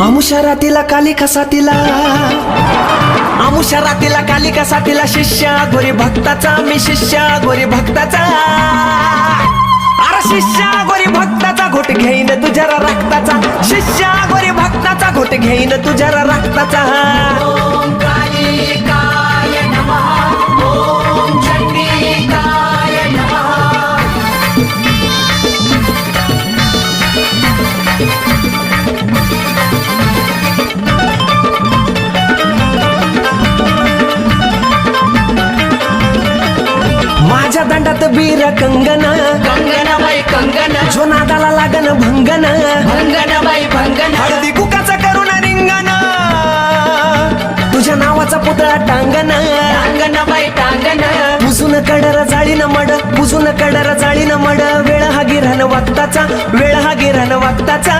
आमुषारातीला काली कसातीला आमुषारातीला काली कसातीला शिष्या गोरी भक्ताचा मी शिष्या गोरी भक्ताचा अरे शिष्या गोरी भक्ताचा घोट घेईन तुझ्या रक्ताचा शिष्या गोरी भक्ताचा घोट घेईन तुझ्या रक्ताचा ओम कालिकाय नमः ओम चंडिकाय नमः माझ्या दंडात बीर कंगन कंगनाबाई कंगन जो नादाला लागन भंगन भंगनाबाई भंगन हळदी कुकाचा करुण रिंगण तुझ्या नावाचा पुतळा टांगण टांगनाबाई टांगन पुजून कडर जाळीन मड पुजून कडर जाळीन मड वेळ हा गिरण वक्ताचा वेळ हा गिरण वक्ताचा